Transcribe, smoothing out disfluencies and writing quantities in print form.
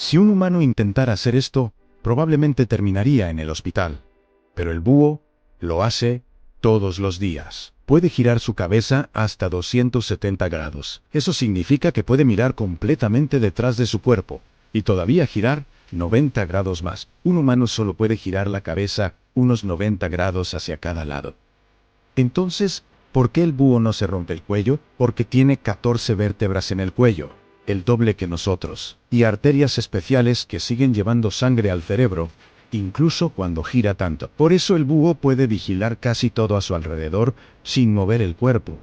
Si un humano intentara hacer esto, probablemente terminaría en el hospital. Pero el búho lo hace todos los días. Puede girar su cabeza hasta 270 grados. Eso significa que puede mirar completamente detrás de su cuerpo, y todavía girar 90 grados más. Un humano solo puede girar la cabeza unos 90 grados hacia cada lado. Entonces, ¿por qué el búho no se rompe el cuello? Porque tiene 14 vértebras en el cuello, el doble que nosotros, y arterias especiales que siguen llevando sangre al cerebro, incluso cuando gira tanto. Por eso el búho puede vigilar casi todo a su alrededor sin mover el cuerpo.